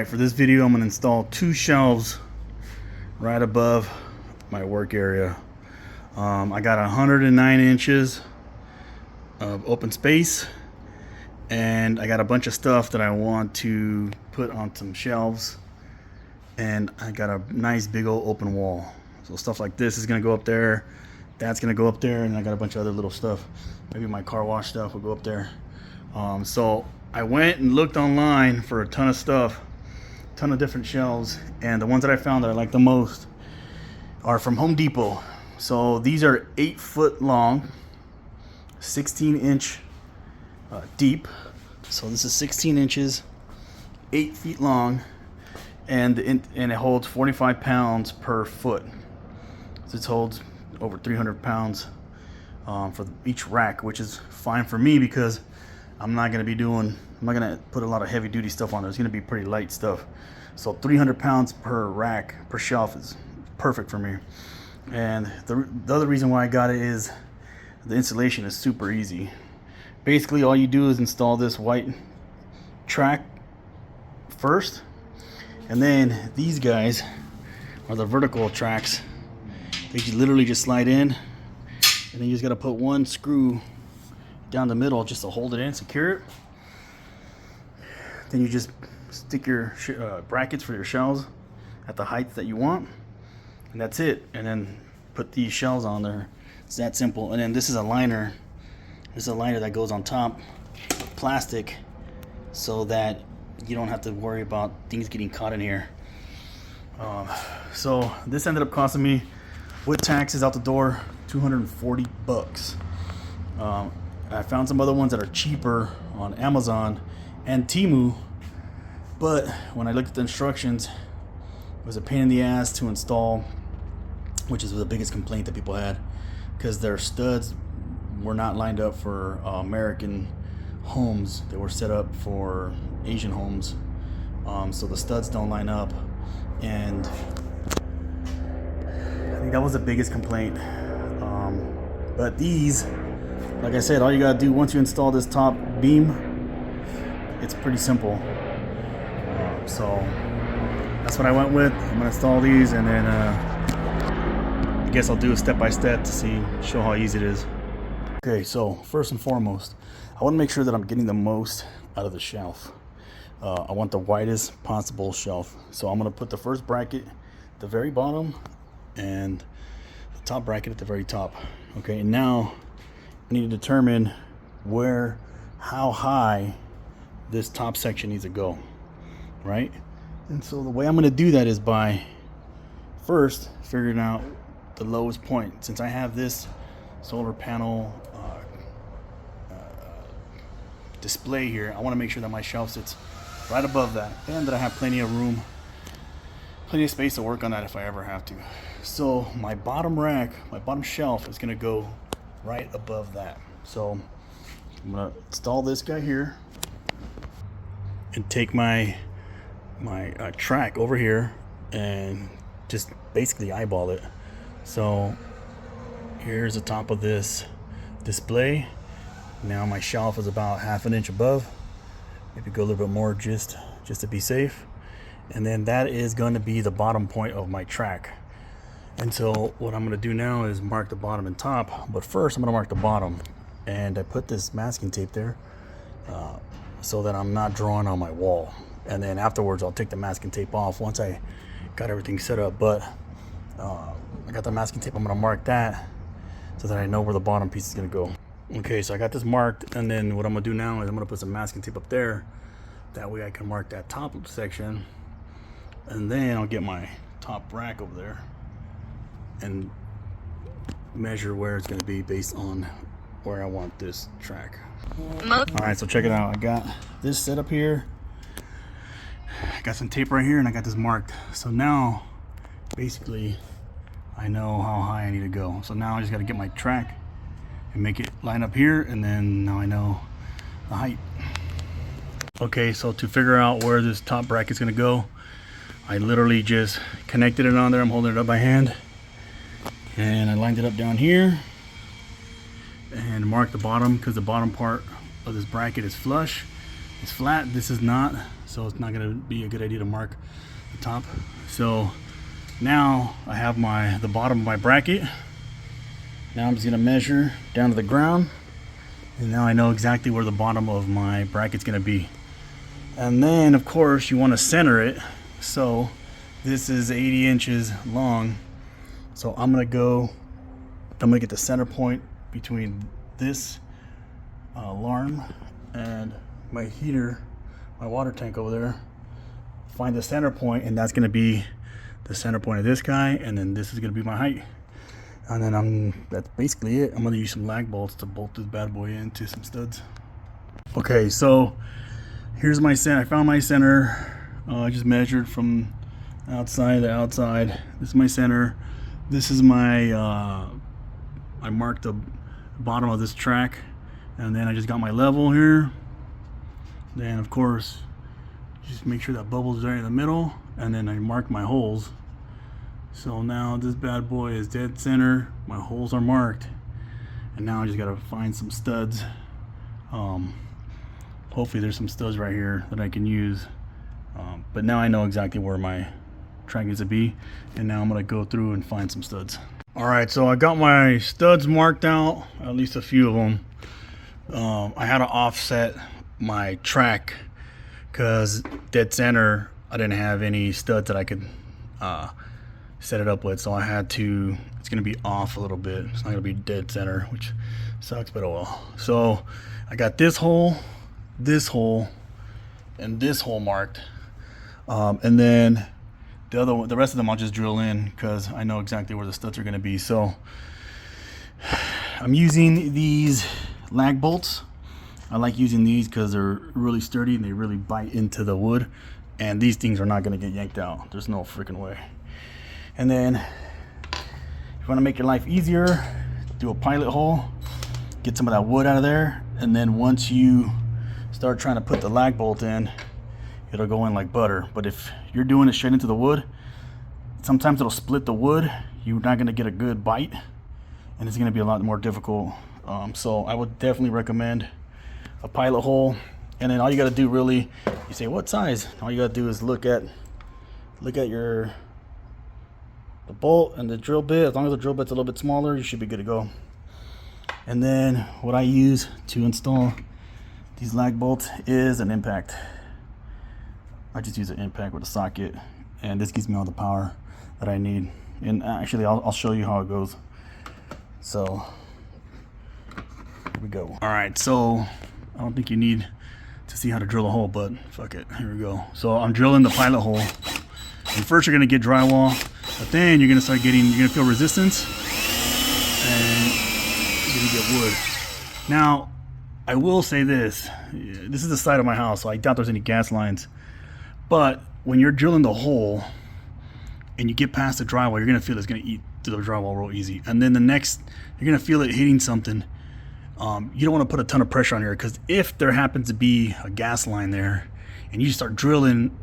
Alright, for this video I'm going to install 2 shelves right above my work area. I got 109 inches of open space, and I got a bunch of stuff that I want to put on some shelves, and I got a nice big old open wall. So stuff like this is going to go up there, that's going to go up there, and I got a bunch of other little stuff. Maybe my car wash stuff will go up there. So I went and looked online for a ton of stuff, ton of different shelves, and the ones that I found that I like the most are from Home Depot. So these are 8 foot long, 16 inch deep. So this is 16 inches, 8 feet long, and it holds 45 pounds per foot. So it holds over 300 pounds for each rack, which is fine for me because I'm not going to put a lot of heavy duty stuff on there. It's going to be pretty light stuff. So 300 pounds per rack, per shelf is perfect for me. And the other reason why I got it is the installation is super easy. Basically all you do is install this white track first, and then these guys are the vertical tracks. They literally just slide in, and then you just got to put one screw down the middle just to hold it in, secure it. Then you just stick your brackets for your shelves at the height that you want, and that's it. And then put these shelves on there. It's that simple. And then this is a liner. This is a liner that goes on top of plastic, so that you don't have to worry about things getting caught in here. So this ended up costing me, with taxes out the door, $240. I found some other ones that are cheaper on Amazon and Temu, but when I looked at the instructions, it was a pain in the ass to install, which is the biggest complaint that people had, because their studs were not lined up for American homes. They were set up for Asian homes. So the studs don't line up, and I think that was the biggest complaint. But these, like I said, all you gotta do once you install this top beam, it's pretty simple. So that's what I went with. I'm gonna install these, and then I guess I'll do a step-by-step to show how easy it is. Okay, so first and foremost, I want to make sure that I'm getting the most out of the shelf. I want the widest possible shelf. So I'm going to put the first bracket at the very bottom and the top bracket at the very top. Okay, and now I need to determine how high this top section needs to go, right? And so the way I'm going to do that is by first figuring out the lowest point. Since I have this solar panel display here, I want to make sure that my shelf sits right above that, and that I have plenty of room, plenty of space to work on that if I ever have to. So my bottom rack, my bottom shelf is going to go right above that. So I'm going to install this guy here and take my track over here and just basically eyeball it. So here's the top of this display. Now my shelf is about 1/2 inch above. Maybe go a little bit more just to be safe. And then that is going to be the bottom point of my track. And so what I'm going to do now is mark the bottom and top. But first I'm going to mark the bottom. And I put this masking tape there so that I'm not drawing on my wall. And then afterwards I'll take the masking tape off once I got everything set up. But I got the masking tape. I'm going to mark that so that I know where the bottom piece is going to go. Okay, so I got this marked, and then what I'm going to do now is I'm going to put some masking tape up there. That way I can mark that top section, and then I'll get my top rack over there and measure where it's going to be based on where I want this track. Alright, so check it out. I got this set up here. I got some tape right here, and I got this marked. So now, basically, I know how high I need to go. So now I just got to get my track and make it line up here, and then now I know the height. Okay, so to figure out where this top bracket is going to go, I literally just connected it on there. I'm holding it up by hand, and I lined it up down here and marked the bottom, because the bottom part of this bracket is flush, it's flat. This is not, so it's not gonna be a good idea to mark the top. So now I have the bottom of my bracket. Now I'm just gonna measure down to the ground, and now I know exactly where the bottom of my bracket's gonna be. And then of course you want to center it. So this is 80 inches long, so I'm gonna get the center point between this alarm and my heater, my water tank over there. Find the center point, and that's gonna be the center point of this guy, and then this is gonna be my height. And then that's basically it. I'm gonna use some lag bolts to bolt this bad boy into some studs. Okay, so here's my center. I found my center. I just measured from outside to outside. This is my center. This is my I marked the bottom of this track, and then I just got my level here. Then of course just make sure that bubble's right in the middle, and then I marked my holes. So now this bad boy is dead center, my holes are marked, and now I just gotta find some studs. Hopefully there's some studs right here that I can use, but now I know exactly where my track needs to be, and now I'm gonna go through and find some studs. All right, so I got my studs marked out, at least a few of them. I had to offset my track because dead center I didn't have any studs that I could set it up with, so I had to, it's gonna be off a little bit. It's not gonna be dead center, which sucks, but oh well. So I got this hole, and this hole marked, and then the rest of them I'll just drill in because I know exactly where the studs are gonna be. So I'm using these lag bolts. I like using these because they're really sturdy and they really bite into the wood, and these things are not gonna get yanked out. There's no freaking way. And then if you want to make your life easier, do a pilot hole, get some of that wood out of there, and then once you start trying to put the lag bolt in, it'll go in like butter. But if you're doing it straight into the wood, sometimes it'll split the wood. You're not going to get a good bite, and it's going to be a lot more difficult. So I would definitely recommend a pilot hole. And then all you got to do, really, you say what size, all you got to do is look at the bolt and the drill bit. As long as the drill bit's a little bit smaller, you should be good to go. And then what I use to install these lag bolts is an impact. I just use an impact with a socket, and this gives me all the power that I need. And actually I'll show you how it goes. So here we go. All right, so I don't think you need to see how to drill a hole, but fuck it, here we go. So I'm drilling the pilot hole, and first you're gonna get drywall, but then you're gonna feel resistance, and you're gonna get wood. Now I will say this is the side of my house, so I doubt there's any gas lines, but when you're drilling the hole and you get past the drywall, you're gonna feel it's gonna eat through the drywall real easy, and then the next you're gonna feel it hitting something. You don't want to put a ton of pressure on here, because if there happens to be a gas line there and you start drilling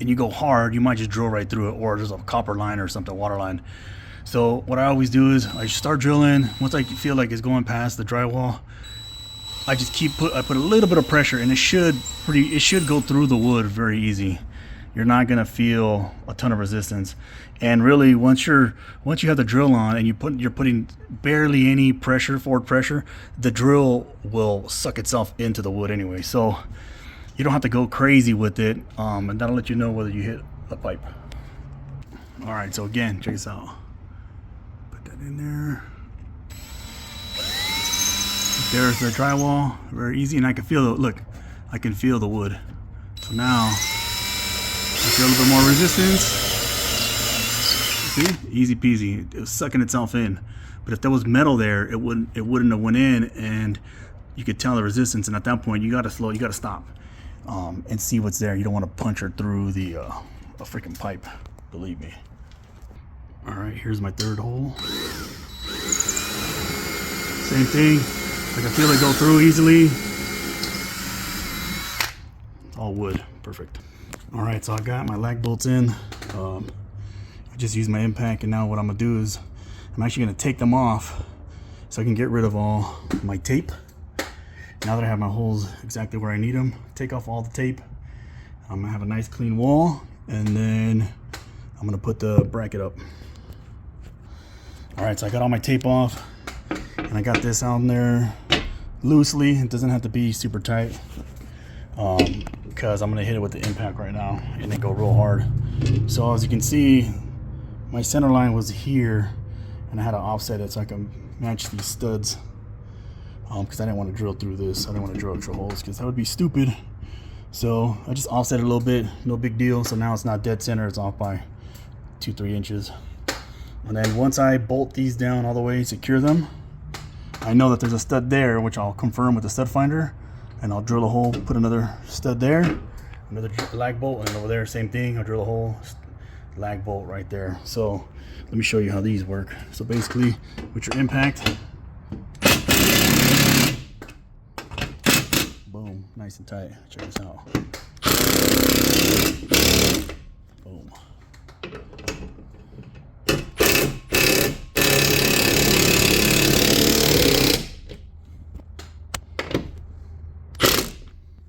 and you go hard, you might just drill right through it, or there's a copper line or something, water line. So what I always do is I start drilling. Once I feel like it's going past the drywall, I just I put a little bit of pressure, and it should go through the wood very easy. You're not gonna feel a ton of resistance. And really, once you have the drill on and you're putting barely any forward pressure, the drill will suck itself into the wood anyway. So you don't have to go crazy with it, and that'll let you know whether you hit a pipe. All right, so again, check this out. Put that in there. There's the drywall, very easy, and I can feel I can feel the wood. So now I feel a little bit more resistance. See, easy peasy. It was sucking itself in. But if there was metal there, it wouldn't have went in, and you could tell the resistance. And at that point, you gotta stop, and see what's there. You don't want to punch her through a freaking pipe. Believe me. All right, here's my third hole. Same thing. I can feel it go through easily. It's all wood, perfect. All right, so I got my lag bolts in. I just used my impact, and now what I'm gonna do is I'm actually gonna take them off so I can get rid of all my tape. Now that I have my holes exactly where I need them, take off all the tape, I'm gonna have a nice clean wall, and then I'm gonna put the bracket up. All right, so I got all my tape off, and I got this on there loosely. It doesn't have to be super tight, because I'm gonna hit it with the impact right now and then go real hard. So as you can see, my center line was here, and I had to offset it so I can match these studs, because I didn't want to drill through this. I didn't want to drill extra holes because that would be stupid. So I just offset it a little bit, no big deal. So now it's not dead center, it's off by 2-3 inches. And then once I bolt these down all the way, secure them, I know that there's a stud there, which I'll confirm with the stud finder, and I'll drill a hole, put another stud there, another lag bolt, and over there, same thing. I'll drill a hole, lag bolt right there. So let me show you how these work. So basically, with your impact, boom, nice and tight. Check this out. Boom.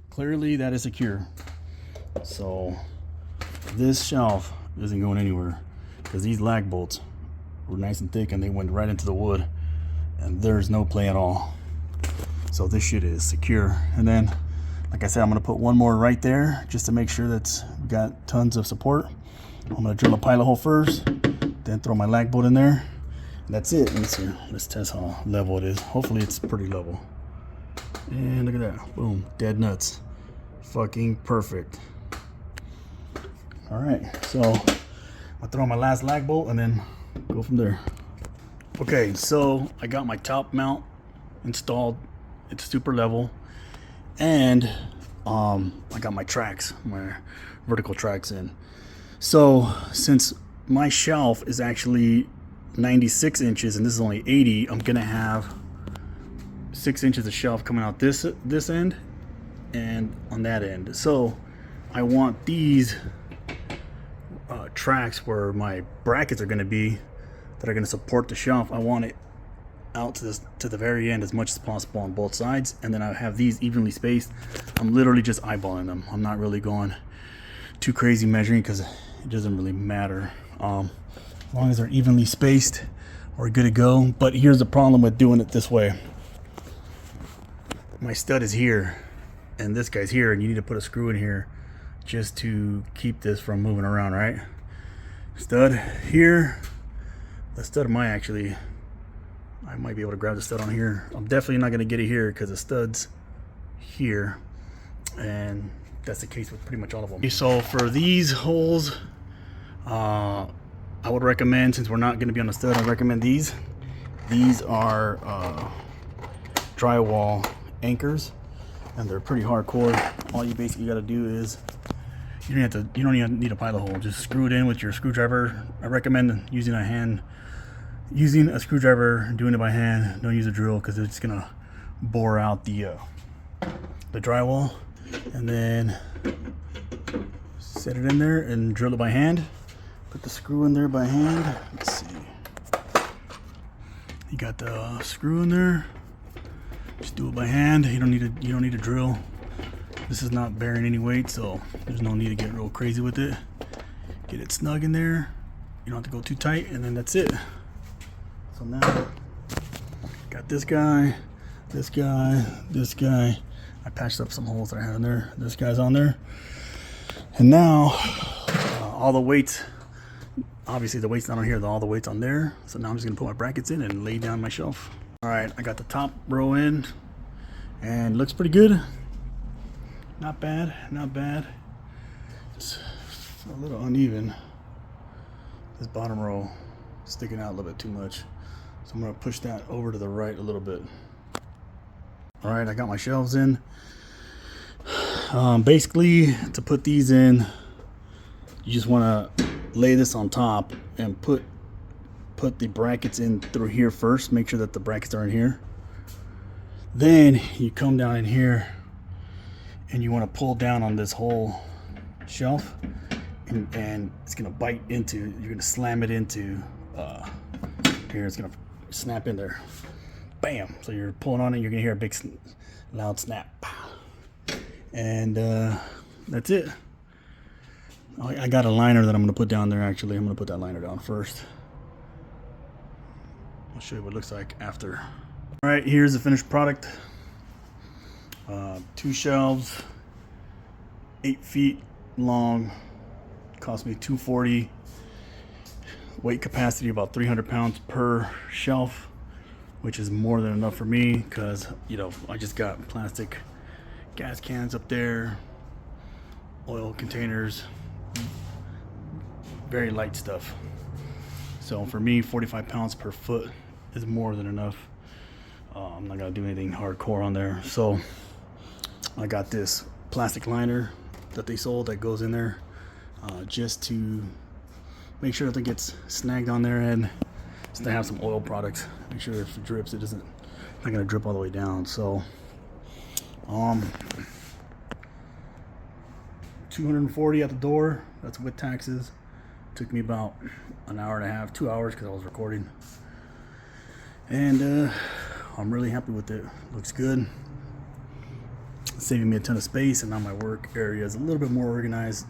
Clearly that is secure. So this shelf isn't going anywhere because these lag bolts were nice and thick and they went right into the wood, and there's no play at all. So this shit is secure. And then, like I said, I'm gonna put one more right there just to make sure that we got tons of support. I'm gonna drill a pilot hole first, then throw my lag bolt in there. And that's it. Let's test how level it is. Hopefully it's pretty level. And look at that, boom, dead nuts. Fucking perfect. All right, so I'll throw my last lag bolt and then go from there. Okay, so I got my top mount installed. It's super level, and I got my tracks, my vertical tracks in. So since my shelf is actually 96 inches and this is only 80, I'm gonna have 6 inches of shelf coming out this end and on that end. So I want these tracks where my brackets are going to be, that are going to support the shelf. I want it out to the very end as much as possible on both sides, and then I have these evenly spaced. I'm literally just eyeballing them. I'm not really going too crazy measuring because it doesn't really matter. As long as they're evenly spaced, we're good to go. But here's the problem with doing it this way. My stud is here and this guy's here, and you need to put a screw in here just to keep this from moving around, right? Stud here. The stud might actually, I might be able to grab the stud on here. I'm definitely not going to get it here because the stud's here, and that's the case with pretty much all of them. So for these holes, I would recommend, since we're not going to be on the stud, I recommend these. These are drywall anchors, and they're pretty hardcore. All you basically got to do is, you don't even need a pilot hole. Just screw it in with your screwdriver. I recommend using a screwdriver, doing it by hand. Don't use a drill because it's gonna bore out the drywall. And then set it in there and drill it by hand. Put the screw in there by hand. Let's see. You got the screw in there. Just do it by hand. You don't need a drill. This is not bearing any weight, so there's no need to get real crazy with it. Get it snug in there. You don't have to go too tight, and then that's it. So now, got this guy, this guy, this guy. I patched up some holes that I had in there. This guy's on there. And now, all the weights, obviously the weight's not on here, all the weight's on there. So now I'm just gonna put my brackets in and lay down my shelf. All right, I got the top row in, and looks pretty good. Not bad, not bad. Just a little uneven. This bottom row sticking out a little bit too much. So I'm gonna push that over to the right a little bit. All right, I got my shelves in. Basically, to put these in, you just wanna lay this on top and put the brackets in through here first. Make sure that the brackets are in here. Then you come down in here and you want to pull down on this whole shelf, and it's gonna bite into, you're gonna slam it into here. It's gonna snap in there, bam. So you're pulling on it, you're gonna hear a big loud snap, and that's it. I got a liner that I'm going to put down there. Actually, I'm going to put that liner down first. I'll show you what it looks like after. All right, here's the finished product. 2 shelves, 8 feet long. Cost me $240. Weight capacity about 300 pounds per shelf, which is more than enough for me because, you know, I just got plastic gas cans up there, oil containers, very light stuff. So for me, 45 pounds per foot is more than enough. I'm not gonna do anything hardcore on there. So I got this plastic liner that they sold that goes in there just to make sure that it gets snagged on there, and just to have some oil products. Make sure if it drips, it doesn't, not gonna drip all the way down. So $240 at the door. That's with taxes. Took me about an hour and a half, 2 hours, because I was recording. And I'm really happy with it. Looks good. It's saving me a ton of space, and now my work area is a little bit more organized.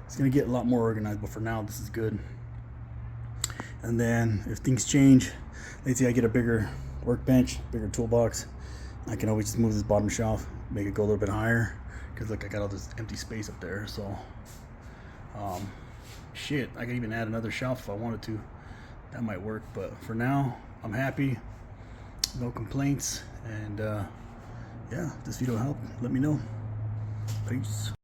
It's gonna get a lot more organized, but for now, this is good. And then if things change, let's say I get a bigger workbench, bigger toolbox, I can always just move this bottom shelf, make it go a little bit higher, because look, I got all this empty space up there. So shit, I could even add another shelf if I wanted to. That might work, but for now, I'm happy. No complaints. And yeah, if this video helped, let me know. Peace.